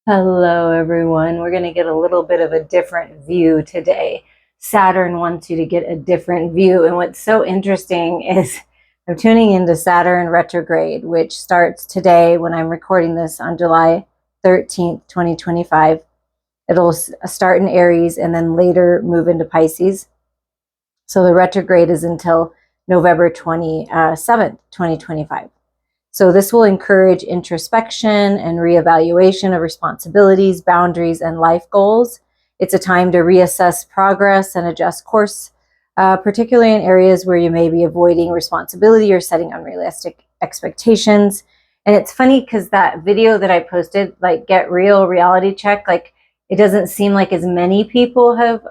Hello, everyone. We're going to get a little bit of a different view today. Saturn wants you to get a different view. And what's so interesting is I'm tuning into Saturn retrograde, which starts today when I'm recording this on July 13th, 2025. It'll start in Aries and then later move into Pisces. So the retrograde is until November 27th, 2025. So this will encourage introspection and reevaluation of responsibilities, boundaries, and life goals. It's a time to reassess progress and adjust course, particularly in areas where you may be avoiding responsibility or setting unrealistic expectations. And it's funny because that video that I posted, like Get Real Reality Check, like it doesn't seem like as many people have,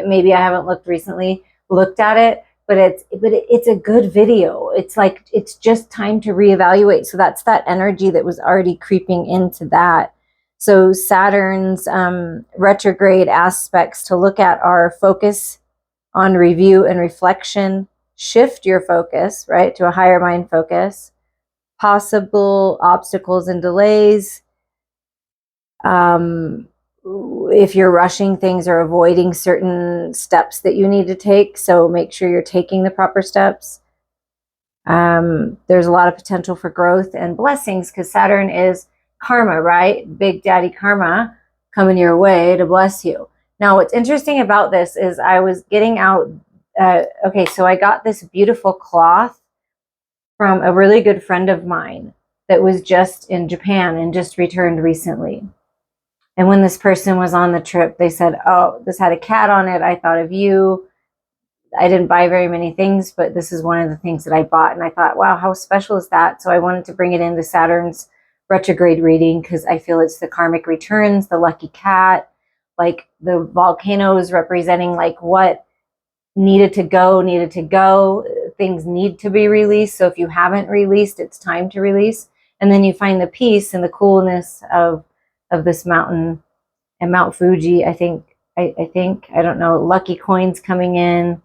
maybe I haven't looked recently, looked at it, but it's a good video. It's like, it's just time to reevaluate. So that's that energy that was already creeping into that. So Saturn's retrograde aspects to look at our focus on review and reflection, shift your focus, right, to a higher mind focus, possible obstacles and delays, if you're rushing things or avoiding certain steps that you need to take. So make sure you're taking the proper steps. There's a lot of potential for growth and blessings because Saturn is karma, right? Big Daddy karma coming your way to bless you. Now, what's interesting about this is I was getting out. Okay, so I got this beautiful cloth from a really good friend of mine that was just in Japan and just returned recently. And when this person was on the trip, they said, oh, this had a cat on it. I thought of you. I didn't buy very many things, but this is one of the things that I bought. And I thought, wow, how special is that? So I wanted to bring it into Saturn's retrograde reading because I feel it's the karmic returns, the lucky cat, like the volcanoes representing like what needed to go. Things need to be released. So if you haven't released, it's time to release. And then you find the peace and the coolness of this mountain and Mount Fuji. I think, I don't know, lucky coins coming in,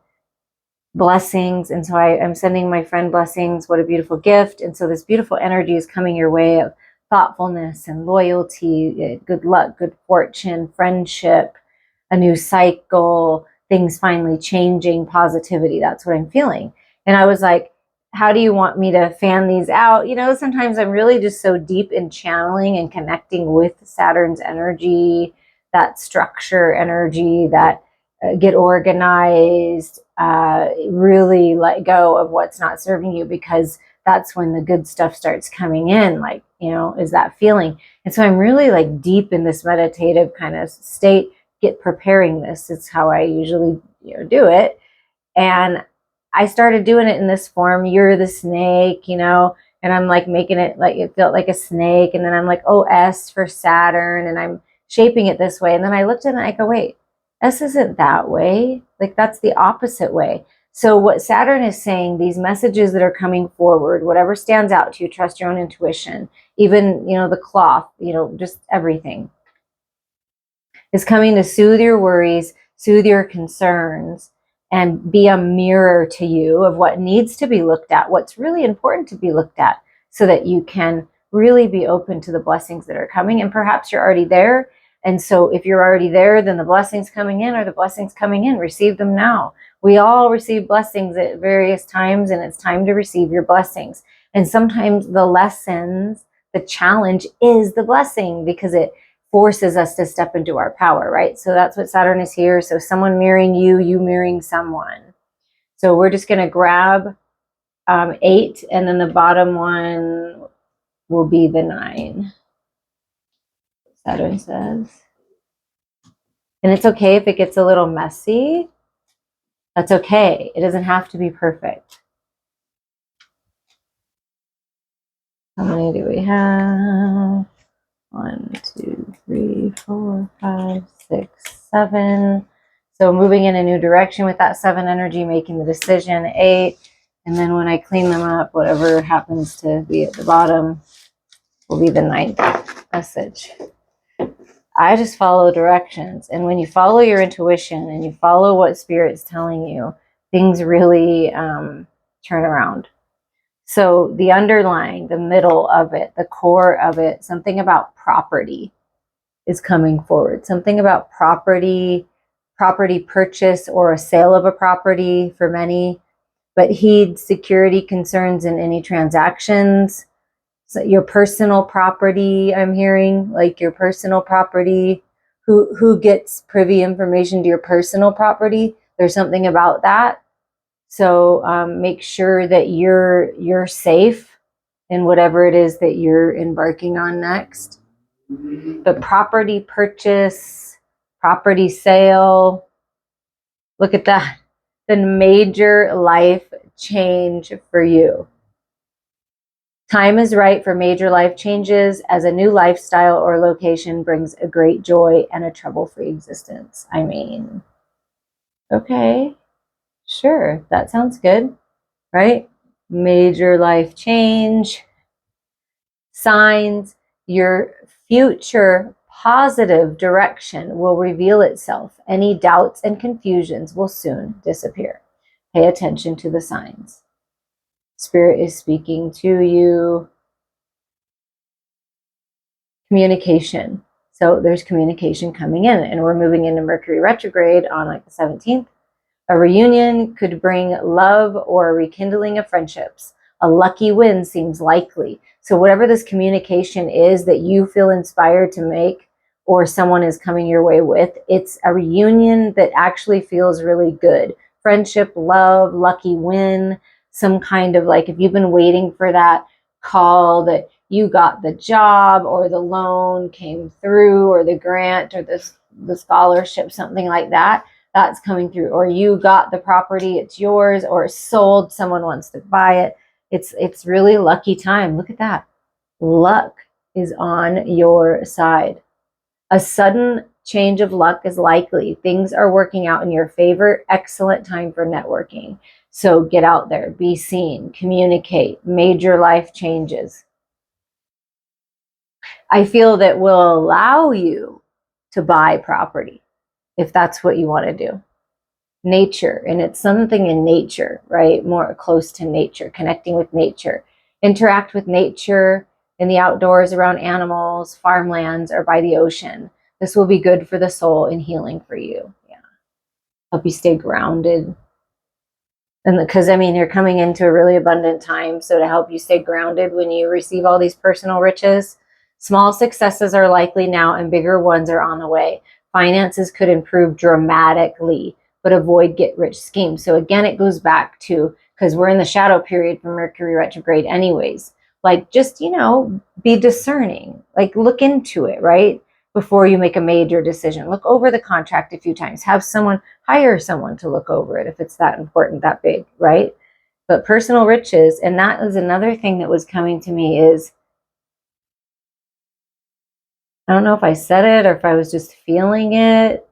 blessings. And so I'm sending my friend blessings. What a beautiful gift. And so this beautiful energy is coming your way of thoughtfulness and loyalty, good luck, good fortune, friendship, a new cycle, things finally changing, positivity. That's what I'm feeling. And I was like, how do you want me to fan these out? You know, sometimes I'm really just so deep in channeling and connecting with Saturn's energy, that structure energy, that get organized, really let go of what's not serving you, because that's when the good stuff starts coming in, like, you know, is that feeling. And so I'm really like deep in this meditative kind of state, get preparing this. It's how I usually, you know, do it. And I started doing it in this form. You're the snake, you know, and I'm like making it like it felt like a snake. And then I'm like, oh, S for Saturn. And I'm shaping it this way. And then I looked at it and I go, wait, S isn't that way. Like that's the opposite way. So what Saturn is saying, these messages that are coming forward, whatever stands out to you, trust your own intuition, even, you know, the cloth, you know, just everything is coming to soothe your worries, soothe your concerns, and be a mirror to you of what needs to be looked at, what's really important to be looked at, so that you can really be open to the blessings that are coming. And perhaps you're already there. And so if you're already there, then the blessings coming in are the blessings coming in. Receive them now. We all receive blessings at various times, and it's time to receive your blessings. And sometimes the lessons, the challenge is the blessing, because it forces us to step into our power, right? So that's what Saturn is here. So someone mirroring you, you mirroring someone. So we're just going to grab 8, and then the bottom one will be the 9. Saturn says. And it's okay if it gets a little messy. That's okay. It doesn't have to be perfect. How many do we have? 1, 2, 3, 4, 5, 6, 7. So moving in a new direction with that 7 energy, making the decision. 8. And then when I clean them up, whatever happens to be at the bottom will be the 9th message. I just follow directions. And when you follow your intuition and you follow what Spirit's telling you, things really turn around. So the underlying, the middle of it, the core of it, something about property. is coming forward. Something about property purchase or a sale of a property for many, but heed security concerns in any transactions. So your personal property, I'm hearing, like your personal property, who gets privy information to your personal property. There's something about that. So make sure that you're safe in whatever it is that you're embarking on next. But property purchase, property sale, look at that. The major life change for you. Time is right for major life changes, as a new lifestyle or location brings a great joy and a trouble-free existence. I mean, okay, sure, that sounds good, right? Major life change. Signs, your future positive direction will reveal itself. Any doubts and confusions will soon disappear. Pay attention to the signs. Spirit is speaking to you. Communication. So there's communication coming in, and we're moving into Mercury retrograde on like the 17th. A reunion could bring love or a rekindling of friendships. A lucky win seems likely. So whatever this communication is that you feel inspired to make, or someone is coming your way with, it's a reunion that actually feels really good. Friendship, love, lucky win, some kind of, like, if you've been waiting for that call that you got the job or the loan came through or the grant or the scholarship, something like that, that's coming through. Or you got the property, it's yours, or it's sold, someone wants to buy it. It's really lucky time. Look at that. Luck is on your side. A sudden change of luck is likely. Things are working out in your favor. Excellent time for networking. So get out there, be seen, communicate, major life changes. I feel that will allow you to buy property if that's what you want to do. Nature, and it's something in nature, right? More close to nature, connecting with nature. Interact with nature in the outdoors, around animals, farmlands, or by the ocean. This will be good for the soul and healing for you. Yeah. Help you stay grounded. And because, I mean, you're coming into a really abundant time. So to help you stay grounded when you receive all these personal riches, small successes are likely now and bigger ones are on the way. Finances could improve dramatically, but avoid get-rich schemes. So again, it goes back to, because we're in the shadow period for Mercury retrograde anyways, like, just, be discerning, like, look into it, right? Before you make a major decision, look over the contract a few times, hire someone to look over it if it's that important, that big, right? But personal riches, and that is another thing that was coming to me, is, I don't know if I said it or if I was just feeling it,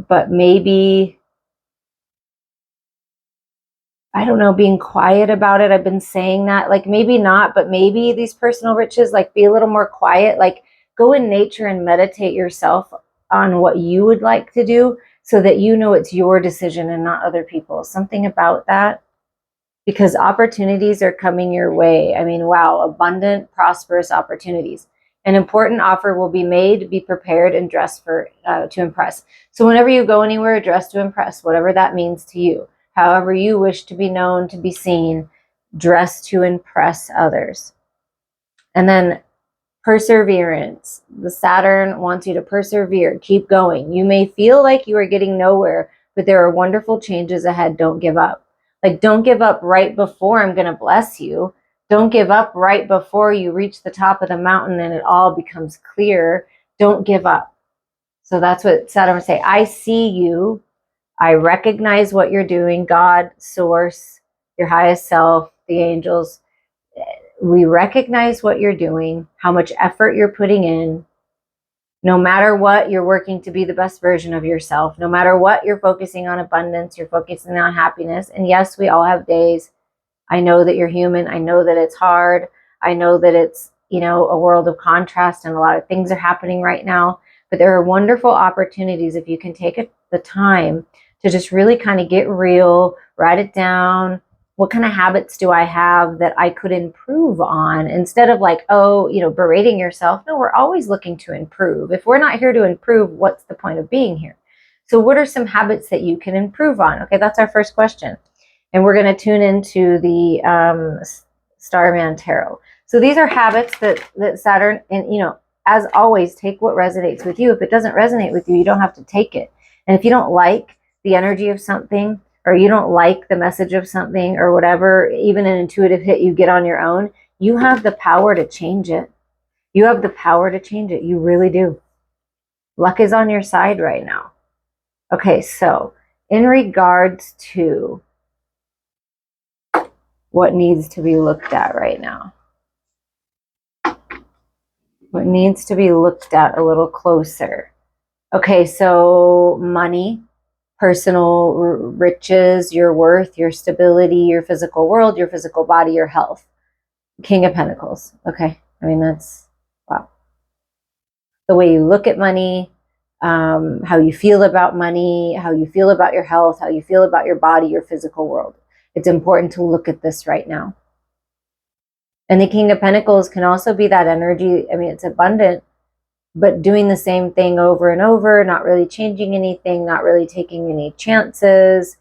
but maybe, I don't know, being quiet about it. I've been saying that, like, maybe not, but maybe these personal riches, like, be a little more quiet, like, go in nature and meditate yourself on what you would like to do so that it's your decision and not other people's. Something about that, because opportunities are coming your way. I mean, wow, abundant, prosperous opportunities. An important offer will be made. Be prepared and dress to impress. So whenever you go anywhere, dress to impress, whatever that means to you. However you wish to be known, to be seen, dress to impress others. And then perseverance. The Saturn wants you to persevere. Keep going. You may feel like you are getting nowhere, but there are wonderful changes ahead. Don't give up. Like, don't give up right before I'm going to bless you. Don't give up right before you reach the top of the mountain and it all becomes clear. Don't give up. So that's what Saturn would say. I see you. I recognize what you're doing. God, source, your highest self, the angels. We recognize what you're doing, how much effort you're putting in. No matter what, you're working to be the best version of yourself. No matter what, you're focusing on abundance. You're focusing on happiness. And yes, we all have days. I know that you're human. I know that it's hard. I know that it's, a world of contrast and a lot of things are happening right now. But there are wonderful opportunities if you can take the time to just really kind of get real, write it down, What kind of habits do I have that I could improve on? Instead of like, oh, berating yourself. No, we're always looking to improve. If we're not here to improve, what's the point of being here? So what are some habits that you can improve on? Okay, that's our first question. And we're going to tune into the Starman Tarot. So these are habits that Saturn, and as always, take what resonates with you. If it doesn't resonate with you, you don't have to take it. And if you don't like the energy of something, or you don't like the message of something, or whatever, even an intuitive hit you get on your own, you have the power to change it. You have the power to change it. You really do. Luck is on your side right now. Okay, so in regards to what needs to be looked at right now, what needs to be looked at a little closer. Okay, so money, personal riches, your worth, your stability, your physical world, your physical body, your health. King of Pentacles. Okay, I mean, that's, wow. The way you look at money, how you feel about money, how you feel about your health, how you feel about your body, your physical world. It's important to look at this right now. And the King of Pentacles can also be that energy. I mean, it's abundant, but doing the same thing over and over, not really changing anything, not really taking any chances.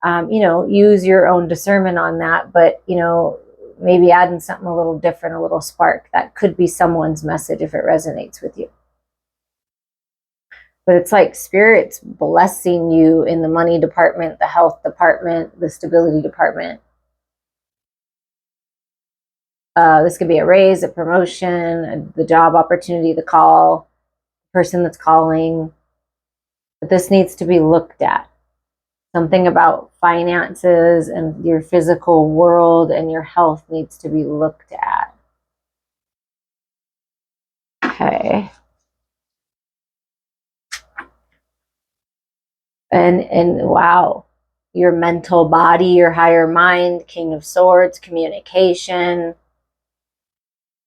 Use your own discernment on that, but, maybe adding something a little different, a little spark. That could be someone's message if it resonates with you. But it's like Spirit's blessing you in the money department, the health department, the stability department. This could be a raise, a promotion, the job opportunity, the call, the person that's calling. But this needs to be looked at. Something about finances and your physical world and your health needs to be looked at. Okay. And wow, your mental body, your higher mind, King of Swords, communication,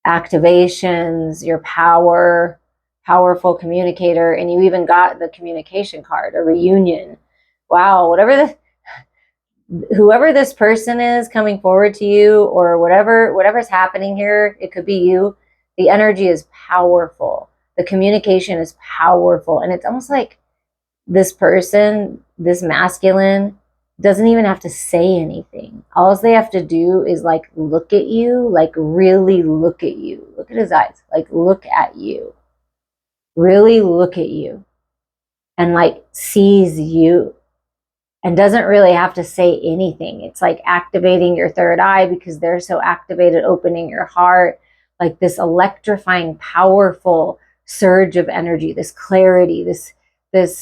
activations, your power, powerful communicator, and you even got the communication card, a reunion. Wow, whoever this person is coming forward to you, or whatever's happening here, it could be you. The energy is powerful. The communication is powerful. And it's almost like this person, this masculine, doesn't even have to say anything. All they have to do is like look at you, like really look at you. Look at his eyes, like look at you. Really look at you. And like sees you. And doesn't really have to say anything. It's like activating your third eye because they're so activated, opening your heart, like this electrifying, powerful surge of energy, this clarity, this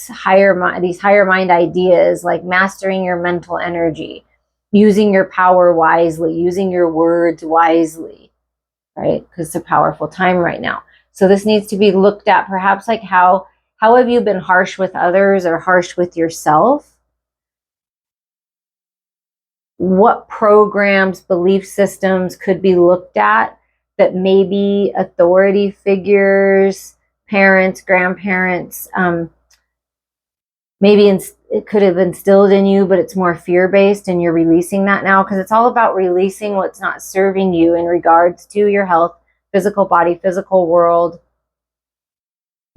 higher mind, these higher mind ideas, like mastering your mental energy, using your power wisely, using your words wisely, right? Because it's a powerful time right now. So this needs to be looked at, perhaps like how have you been harsh with others or harsh with yourself? What programs, belief systems could be looked at that maybe authority figures, parents, grandparents, maybe it could have instilled in you, but it's more fear-based and you're releasing that now, because it's all about releasing what's not serving you in regards to your health, physical body, physical world,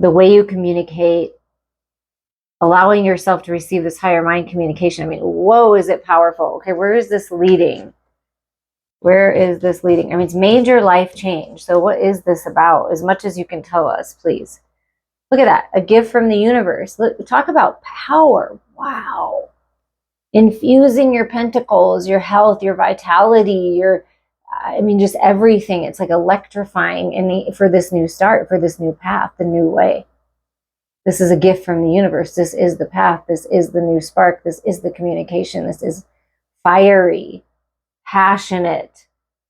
the way you communicate, allowing yourself to receive this higher mind communication. I mean, whoa, is it powerful? Okay, where is this leading? Where is this leading? I mean, it's major life change. So what is this about? As much as you can tell us, please. Look at that. A gift from the universe. Look, talk about power. Wow. Infusing your pentacles, your health, your vitality, just everything. It's like electrifying for this new start, for this new path, the new way. This is a gift from the universe. This is the path. This is the new spark. This is the communication. This is fiery, passionate.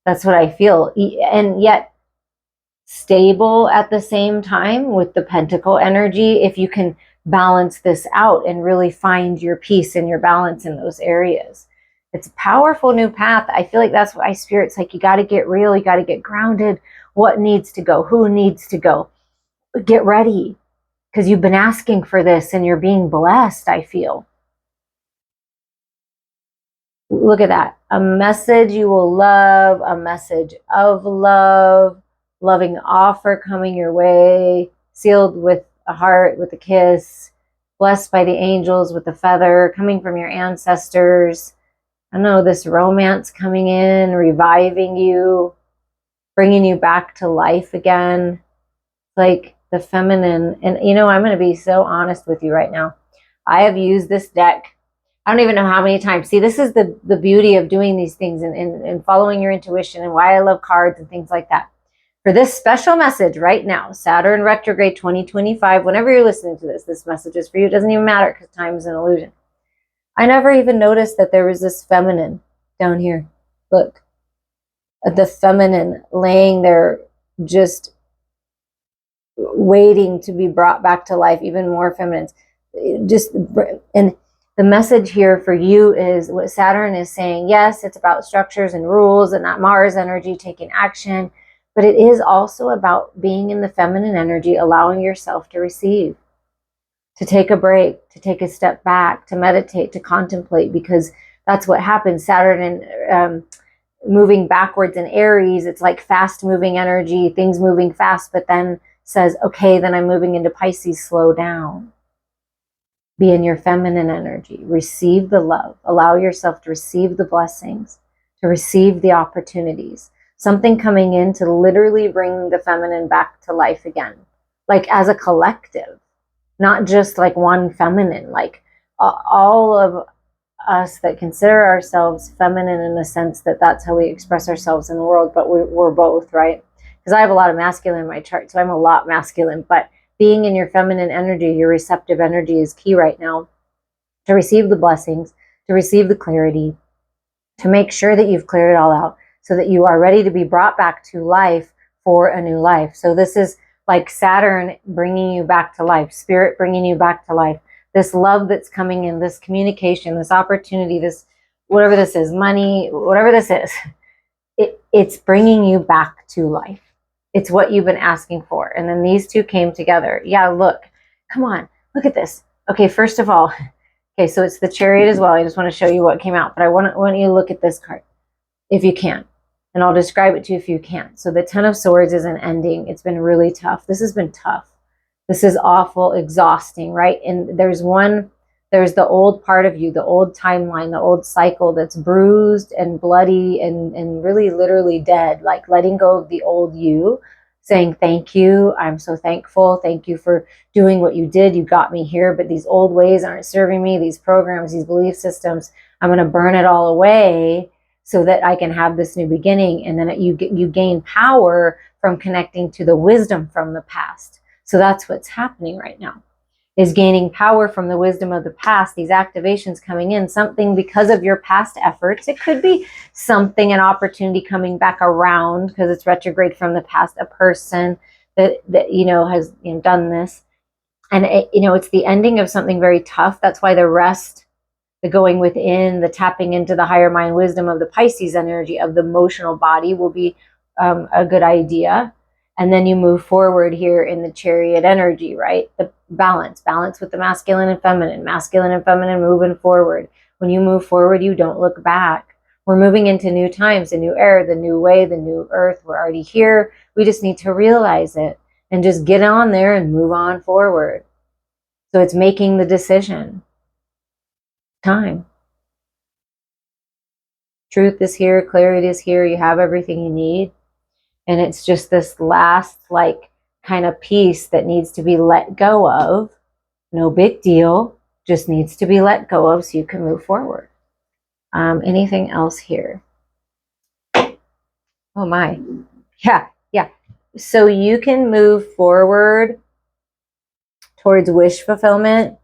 That's what I feel. And yet stable at the same time with the pentacle energy. If you can balance this out and really find your peace and your balance in those areas. It's a powerful new path. I feel like that's why Spirit's like, you got to get real. You got to get grounded. What needs to go? Who needs to go? Get ready. Because you've been asking for this and you're being blessed, I feel. Look at that. A message you will love, a message of love, loving offer coming your way, sealed with a heart, with a kiss, blessed by the angels with a feather, coming from your ancestors. I know this romance coming in, reviving you, bringing you back to life again, like the feminine. And you know, I'm going to be so honest with you right now. I have used this deck, I don't even know how many times. See, this is the beauty of doing these things and following your intuition, and why I love cards and things like that. For this special message right now, Saturn retrograde 2025, whenever you're listening to this message is for you. It doesn't even matter because time is an illusion. I never even noticed that there was this feminine down here. Look, the feminine laying there, just waiting to be brought back to life, even more feminines. And the message here for you is what Saturn is saying. Yes, it's about structures and rules and that Mars energy taking action, but it is also about being in the feminine energy, allowing yourself to receive, to take a break, to take a step back, to meditate, to contemplate, because that's what happens. Saturn and moving backwards in Aries, it's like fast moving energy, things moving fast, but then says, okay, then I'm moving into Pisces, slow down. Be in your feminine energy, receive the love, allow yourself to receive the blessings, to receive the opportunities, something coming in to literally bring the feminine back to life again, like as a collective, not just like one feminine, like all of us that consider ourselves feminine in the sense that that's how we express ourselves in the world, but we're both, right? Because I have a lot of masculine in my chart, so I'm a lot masculine, but being in your feminine energy, your receptive energy is key right now to receive the blessings, to receive the clarity, to make sure that you've cleared it all out so that you are ready to be brought back to life for a new life. So this is like Saturn bringing you back to life, spirit bringing you back to life, this love that's coming in, this communication, this opportunity, this whatever this is, money, whatever this is, it's bringing you back to life. It's what you've been asking for. And then these two came together. Yeah, look, come on, look at this. Okay, first of all, okay, so it's the Chariot as well. I just want to show you what came out, but I want you to look at this card if you can. And I'll describe it to you if you can. So the Ten of Swords is an ending. It's been really tough. This has been tough. This is awful, exhausting, right? And there's the old part of you, the old timeline, the old cycle that's bruised and bloody and really literally dead, like letting go of the old you, saying, thank you, I'm so thankful, thank you for doing what you did, you got me here, but these old ways aren't serving me, these programs, these belief systems, I'm going to burn it all away so that I can have this new beginning. And then you gain power from connecting to the wisdom from the past. So that's what's happening right now, is gaining power from the wisdom of the past, these activations coming in, something because of your past efforts. It could be something, an opportunity coming back around because it's retrograde from the past, a person that has done this. And it's the ending of something very tough. That's why the rest, the going within, the tapping into the higher mind wisdom of the Pisces energy of the emotional body will be a good idea. And then you move forward here in the Chariot energy, right? The balance with the masculine and feminine moving forward. When you move forward, you don't look back. We're moving into new times, a new era, the new way, the new earth. We're already here. We just need to realize it and just get on there and move on forward. So it's making the decision. Time. Truth is here. Clarity is here. You have everything you need. And it's just this last kind of piece that needs to be let go of. No big deal. Just needs to be let go of so you can move forward. Anything else here? Oh my. Yeah. So you can move forward towards wish fulfillment,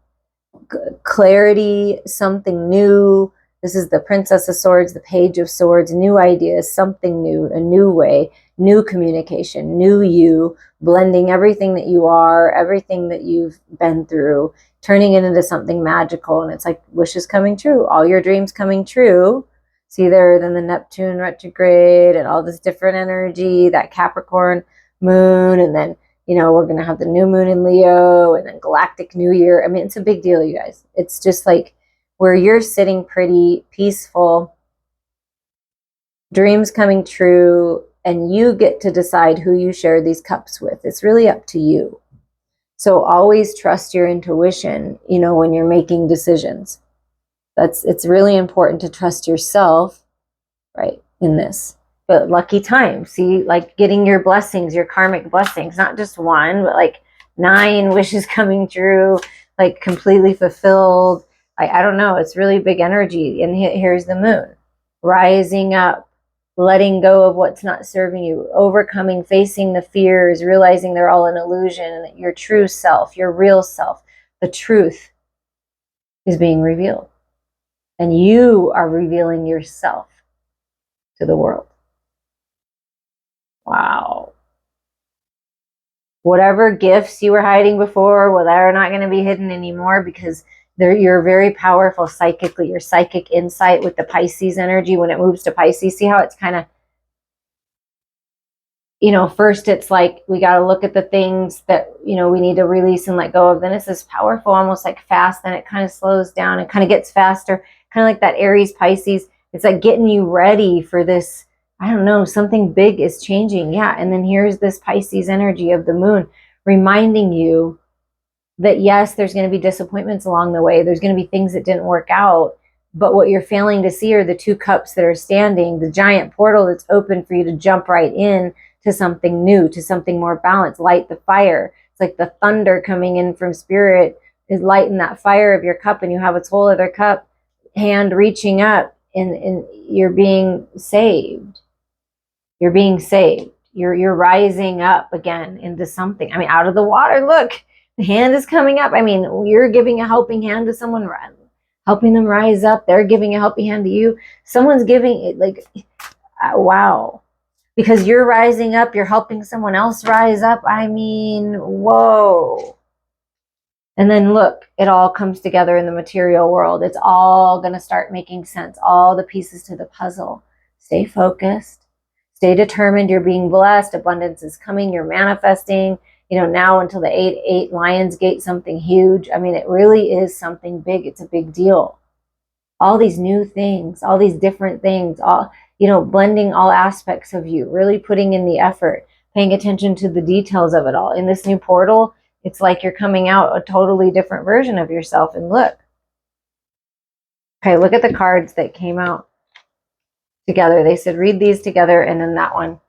clarity, something new. This is the Princess of Swords, the Page of Swords, new ideas, something new, a new way, new communication, new you, blending everything that you are, everything that you've been through, turning it into something magical. And it's like wishes coming true, all your dreams coming true. See there, then the Neptune retrograde and all this different energy, that Capricorn moon, and then we're going to have the new moon in Leo and then galactic new year. I mean, it's a big deal, you guys. It's just like where you're sitting pretty peaceful dreams coming true, and you get to decide who you share these cups with. It's really up to you. So always trust your intuition, when you're making decisions. It's really important to trust yourself, right, in this. But lucky time, see, like getting your blessings, your karmic blessings, not just one, but like 9 wishes coming true, like completely fulfilled. I don't know, it's really big energy. And here's the moon, rising up, letting go of what's not serving you, overcoming, facing the fears, realizing they're all an illusion, and that your true self, your real self, the truth is being revealed. And you are revealing yourself to the world. Wow. Whatever gifts you were hiding before, well, they're not going to be hidden anymore, because you're very powerful psychically. Your psychic insight with the Pisces energy, when it moves to Pisces, see how it's kind of, first it's like we got to look at the things that, we need to release and let go of. Then it's this powerful, almost like fast, then it kind of slows down and kind of gets faster, kind of like that Aries Pisces. It's like getting you ready for this, I don't know, something big is changing. Yeah. And then here's this Pisces energy of the moon reminding you that yes, there's going to be disappointments along the way. There's going to be things that didn't work out. But what you're failing to see are the 2 cups that are standing, the giant portal that's open for you to jump right in to something new, to something more balanced. Light the fire. It's like the thunder coming in from spirit is lighting that fire of your cup, and you have its whole other cup hand reaching up, and you're being saved. You're being saved. You're rising up again into something. I mean, out of the water. Look, the hand is coming up. I mean, you're giving a helping hand to someone, helping them rise up. They're giving a helping hand to you. Someone's giving it, like, wow. Because you're rising up, you're helping someone else rise up. I mean, whoa. And then look, it all comes together in the material world. It's all going to start making sense. All the pieces to the puzzle. Stay focused. Stay determined. You're being blessed. Abundance is coming. You're manifesting. Now until the 8 Lions Gate, something huge. I mean, it really is something big. It's a big deal. All these new things, all these different things, all, blending all aspects of you, really putting in the effort, paying attention to the details of it all. In this new portal, it's like you're coming out a totally different version of yourself. And look. Okay, look at the cards that came out together. They said, read these together, and then that one.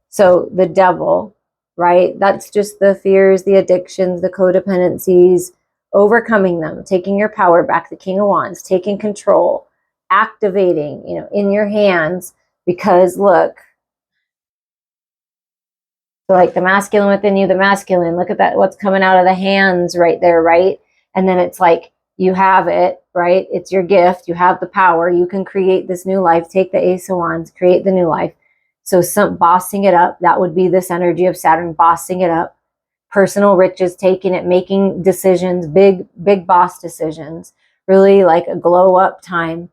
So the devil, right? That's just the fears, the addictions, the codependencies, overcoming them, taking your power back, the King of Wands, taking control, activating, in your hands, because look, so like the masculine within you, the masculine, look at that, what's coming out of the hands right there, right? And then it's like, you have it, right? It's your gift. You have the power. You can create this new life. Take the Ace of Wands, create the new life. So some bossing it up, that would be this energy of Saturn, bossing it up. Personal riches, taking it, making decisions, big boss decisions, really like a glow up time.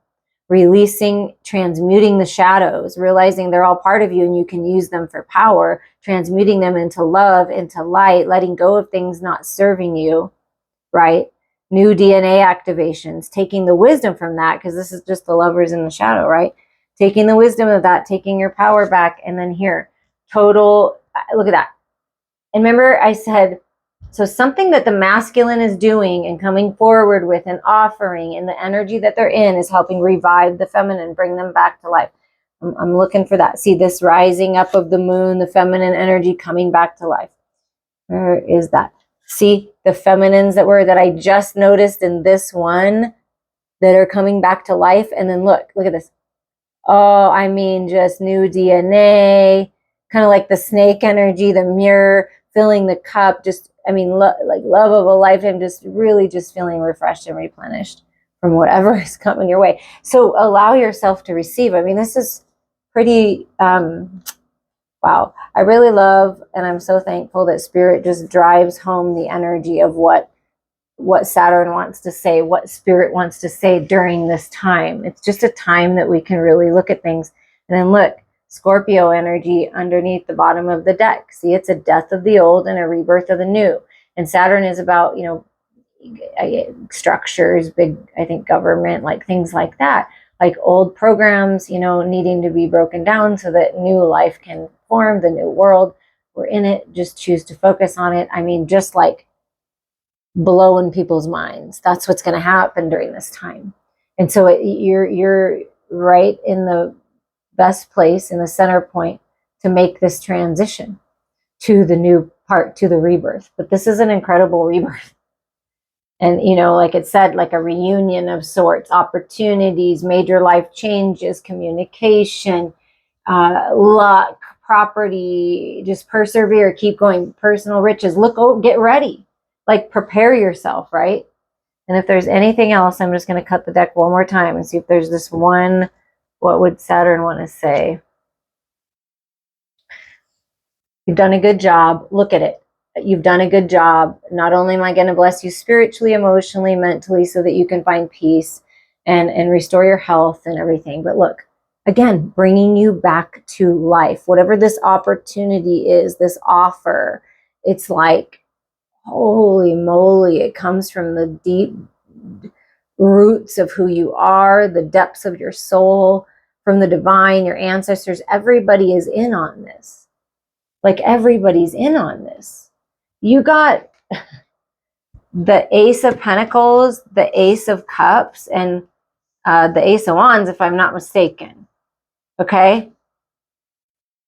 Releasing, transmuting the shadows, realizing they're all part of you and you can use them for power, transmuting them into love, into light, letting go of things not serving you, right? New DNA activations, taking the wisdom from that, because this is just the lovers in the shadow, right? Taking the wisdom of that, taking your power back. And then here, total, look at that. And remember I said, so something that the masculine is doing and coming forward with and offering, and the energy that they're in is helping revive the feminine, bring them back to life. I'm looking for that. See this rising up of the moon, the feminine energy coming back to life. Where is that? See the feminines that I just noticed in this one that are coming back to life. And then look at this. Oh, I mean, just new DNA, kind of like the snake energy, the mirror, filling the cup. Just, I mean, like love of a lifetime, just really just feeling refreshed and replenished from whatever is coming your way. So allow yourself to receive. I mean, this is pretty, wow. I really love, and I'm so thankful that Spirit just drives home the energy of what Saturn wants to say, what Spirit wants to say during this time. It's just a time that we can really look at things. And then look, Scorpio energy underneath the bottom of the deck. See, it's a death of the old and a rebirth of the new. And Saturn is about, structures, big, I think, government, like things like that. like old programs, you know, needing to be broken down so that new life can form, the new world. We're in it, just choose to focus on it. I mean, just like blowing people's minds. That's what's going to happen during this time. And so you're right in the best place, in the center point, to make this transition to the new part, to the rebirth. But this is an incredible rebirth. And, you know, like it said, like a reunion of sorts, opportunities, major life changes, communication, luck, property, just persevere, keep going, personal riches. Look, oh, get ready, like prepare yourself, right? And if there's anything else, I'm just going to cut the deck one more time and see if there's this one. What would Saturn want to say? You've done a good job. Look at it. You've done a good job. Not only am I going to bless you spiritually, emotionally, mentally, so that you can find peace and restore your health and everything. But look, again, bringing you back to life. Whatever this opportunity is, this offer, it's like, holy moly, it comes from the deep roots of who you are, the depths of your soul, from the divine, your ancestors. Everybody is in on this. Like everybody's in on this. You got the Ace of Pentacles, the Ace of Cups, and the Ace of Wands, if I'm not mistaken. Okay?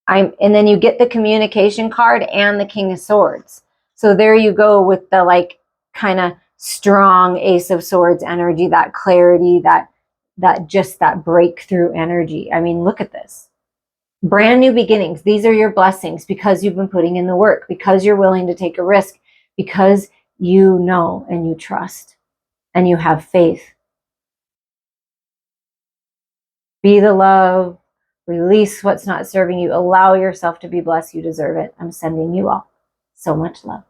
And then you get the Communication card and the King of Swords. So there you go with the like kind of strong Ace of Swords energy, that clarity, that just that breakthrough energy. I mean, look at this. Brand new beginnings. These are your blessings because you've been putting in the work, because you're willing to take a risk, because you know and you trust and you have faith. Be the love. Release what's not serving you. Allow yourself to be blessed. You deserve it. I'm sending you all so much love.